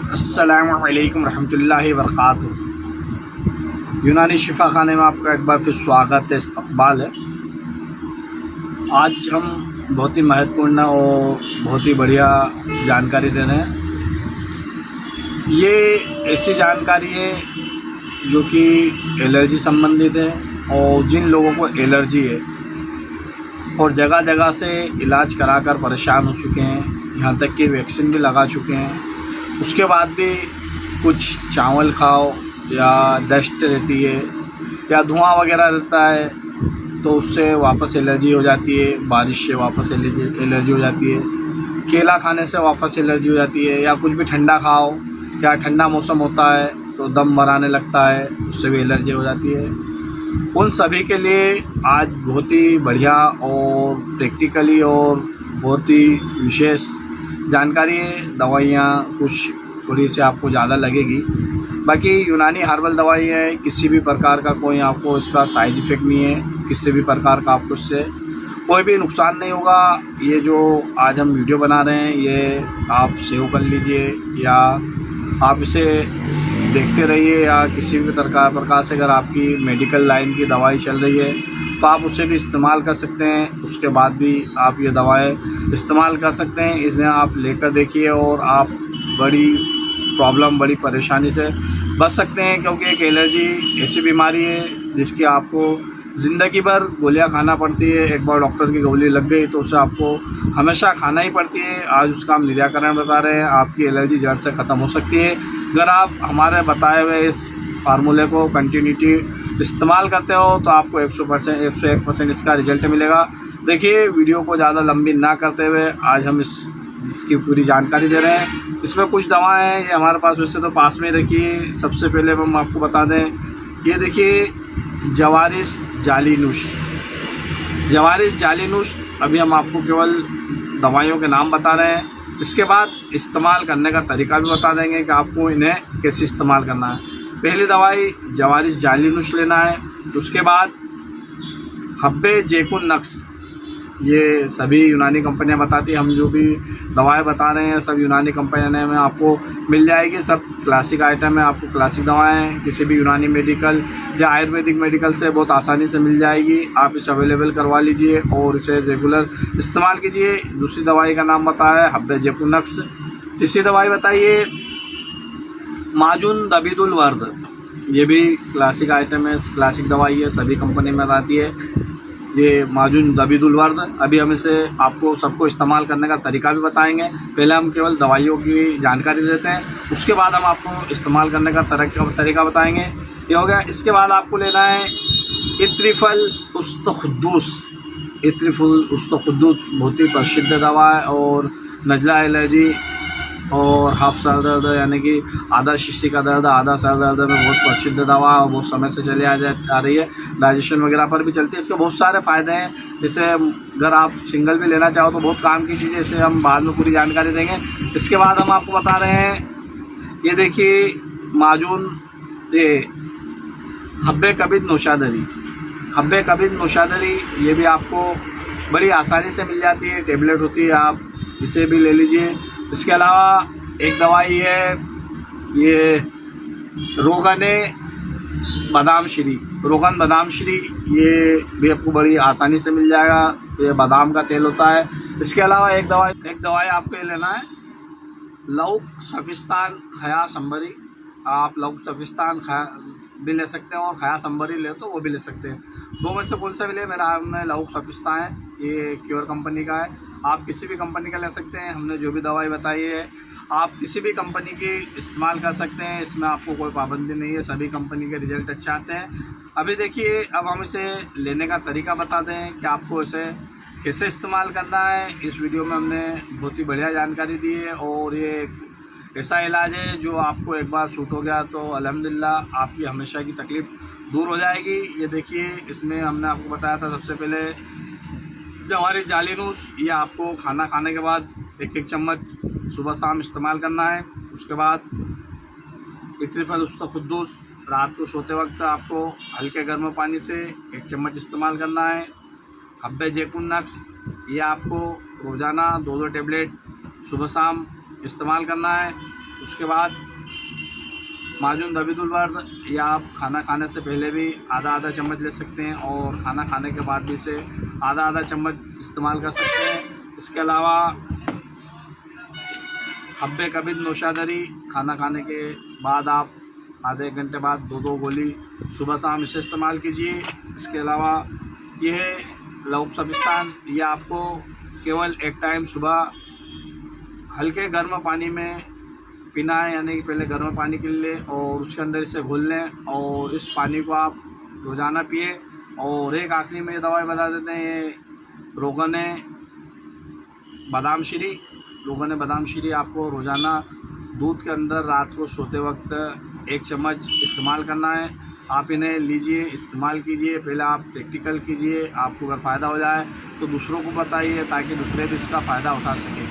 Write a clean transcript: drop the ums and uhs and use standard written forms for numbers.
अस्सलामु अलैकुम रहमतुल्लाहि व बरकातुहू। यूनानी शिफा खाने में आपका एक बार फिर स्वागत है, इस्तकबाल है। आज हम बहुत ही महत्वपूर्ण और बहुत ही बढ़िया जानकारी दे रहे हैं। ये ऐसी जानकारी है जो कि एलर्जी संबंधित है, और जिन लोगों को एलर्जी है और जगह जगह से इलाज कराकर परेशान हो चुके हैं, यहाँ तक कि वैक्सीन भी लगा चुके हैं, उसके बाद भी कुछ चावल खाओ या डस्ट रहती है या धुआं वगैरह रहता है तो उससे वापस एलर्जी हो जाती है, बारिश से वापस एलर्जी हो जाती है, केला खाने से वापस एलर्जी हो जाती है, या कुछ भी ठंडा खाओ या ठंडा मौसम होता है तो दम भराने लगता है, उससे भी एलर्जी हो जाती है। उन सभी के लिए आज बहुत ही बढ़िया और प्रैक्टिकली और बहुत ही विशेष जानकारी है। दवाइयाँ कुछ थोड़ी सी आपको ज़्यादा लगेगी, बाकी यूनानी हर्बल दवाई है, किसी भी प्रकार का कोई आपको इसका साइड इफ़ेक्ट नहीं है, किसी भी प्रकार का आपको इससे कोई भी नुकसान नहीं होगा। ये जो आज हम वीडियो बना रहे हैं ये आप सेव कर लीजिए या आप इसे देखते रहिए, या किसी भी प्रकार से अगर आपकी मेडिकल लाइन की दवाई चल रही है तो आप उसे भी इस्तेमाल कर सकते हैं। उसके बाद भी आप ये दवाएं इस्तेमाल कर सकते हैं। इसमें आप लेकर देखिए और आप बड़ी प्रॉब्लम, बड़ी परेशानी से बच सकते हैं, क्योंकि एक एलर्जी ऐसी बीमारी है जिसकी आपको ज़िंदगी भर गोलियां खाना पड़ती है। एक बार डॉक्टर की गोली लग गई तो उसे आपको हमेशा खाना ही पड़ती है। आज उसका हम निराकरण बता रहे हैं, आपकी एलर्जी जड़ से ख़त्म हो सकती है अगर आप हमारे बताए हुए इस फार्मूले को कंटिन्यूटी इस्तेमाल करते हो तो आपको 101% इसका रिजल्ट मिलेगा। देखिए, वीडियो को ज़्यादा लंबी ना करते हुए आज हम इसकी पूरी जानकारी दे रहे हैं। इसमें कुछ दवाएं हैं, ये हमारे पास वैसे तो पास में रखिए। सबसे पहले हम आपको बता दें, ये देखिए जवारिस जालीनूश। जवारिस जालीनूश अभी हम आपको केवल दवाइयों के नाम बता रहे हैं। इसके बाद इस्तेमाल करने का तरीका भी बता देंगे कि आपको इन्हें कैसे इस्तेमाल करना है। पहली दवाई जवारिस जालीनूश लेना है। उसके बाद हब्बे जैकुन नक्स, ये सभी यूनानी कंपनियां बताती हैं। हम जो भी दवाएं बता रहे हैं सब यूनानी कंपनियों में आपको मिल जाएगी। सब क्लासिक आइटम है, आपको क्लासिक दवाएं किसी भी यूनानी मेडिकल या आयुर्वेदिक मेडिकल से बहुत आसानी से मिल जाएगी। आप इसे अवेलेबल करवा लीजिए और इसे रेगुलर इस्तेमाल कीजिए। दूसरी दवाई का नाम बताया हब्बे जैकुन नक्स। तीसरी दवाई बताइए माजुन दबीदुल वर्द, ये भी क्लासिक आइटम है, क्लासिक दवाई है, सभी कंपनी में आती है। ये माजुन दबीदुल वर्द, अभी हम इसे आपको सबको इस्तेमाल करने का तरीका भी बताएंगे। पहले हम केवल दवाइयों की जानकारी देते हैं, उसके बाद हम आपको इस्तेमाल करने का तरीका बताएंगे। ये हो गया। इसके बाद आपको लेना है इत्रिफल उस्तखुद्दूस। इत्रिफल उस्तखुद्दूस बहुत ही प्रसिद्ध दवा है और नज़ला एलर्जी और हाफ सर दर्द यानी कि आधा शीशी का दर्द, आधा सर दर्द में बहुत प्रसिद्ध दवा और बहुत समय से चली आ रही है। डाइजेशन वगैरह पर भी चलती है। इसके बहुत सारे फ़ायदे हैं। इसे अगर आप सिंगल भी लेना चाहो तो बहुत काम की चीज़ें, इसे हम बाद में पूरी जानकारी देंगे। इसके बाद हम आपको बता रहे हैं, ये देखिए माजून, ये हब्बे कबीद नौशादरी। हब्बे कबीद नौशादरी ये भी आपको बड़ी आसानी से मिल जाती है, टेबलेट होती है, आप इसे भी ले लीजिए। इसके अलावा एक दवाई है ये रोगन बादाम श्री। रोगन बादाम श्री ये भी आपको बड़ी आसानी से मिल जाएगा। ये बादाम का तेल होता है। इसके अलावा एक दवाई आपको ये लेना है लौक सफिस्तान खया संबरी। आप लौक सफिस्तान भी ले सकते हैं और खया संबरी ले तो वो भी ले सकते हैं। दो में से कौन सा भी ले, मेरा हाथ में लौक सफिस्तान है, ये क्योर कंपनी का है। आप किसी भी कंपनी का ले सकते हैं। हमने जो भी दवाई बताई है आप किसी भी कंपनी की इस्तेमाल कर सकते हैं, इसमें आपको कोई पाबंदी नहीं है। सभी कंपनी के रिजल्ट अच्छे आते हैं। अभी देखिए, अब हम इसे लेने का तरीका बता दें कि आपको इसे कैसे इस्तेमाल करना है। इस वीडियो में हमने बहुत ही बढ़िया जानकारी दी है और ये ऐसा इलाज है जो आपको एक बार शूट हो गया तो अल्हम्दुलिल्लाह आपकी हमेशा की तकलीफ़ दूर हो जाएगी। ये देखिए, इसमें हमने आपको बताया था सबसे पहले जवारिस जालीनूश, ये आपको खाना खाने के बाद 1-1 चम्मच सुबह शाम इस्तेमाल करना है। उसके बाद इत्रिफल उस्तखुद्दूस रात को सोते वक्त आपको हल्के गर्म पानी से 1 चम्मच इस्तेमाल करना है। हब्बे जैकुन नक्स, ये आपको रोज़ाना 2-2 टेबलेट सुबह शाम इस्तेमाल करना है। उसके बाद माजून दबीदुल वर्द, या आप खाना खाने से पहले भी आधा चम्मच ले सकते हैं और खाना खाने के बाद भी इसे आधा चम्मच इस्तेमाल कर सकते हैं। इसके अलावा हब्बे कबीर नौशादरी, खाना खाने के बाद आप आधे घंटे बाद 2 गोली सुबह शाम इसे इस्तेमाल कीजिए। इसके अलावा यह लौक सफिस्तान, ये आपको केवल एक टाइम सुबह हल्के गर्म पानी में पीना है, यानी कि पहले गर्म पानी के लिए और उसके अंदर इसे घोल लें और इस पानी को आप रोज़ाना पिए। और एक आखिरी में दवाई बता देते हैं, ये रोगन बादाम शीरी, रोगन बादाम शीरी आपको रोज़ाना दूध के अंदर रात को सोते वक्त 1 चम्मच इस्तेमाल करना है। आप इन्हें लीजिए, इस्तेमाल कीजिए, पहले आप प्रैक्टिकल कीजिए। आपको अगर फ़ायदा हो जाए तो दूसरों को बताइए ताकि दूसरे भी इसका फ़ायदा उठा सकें।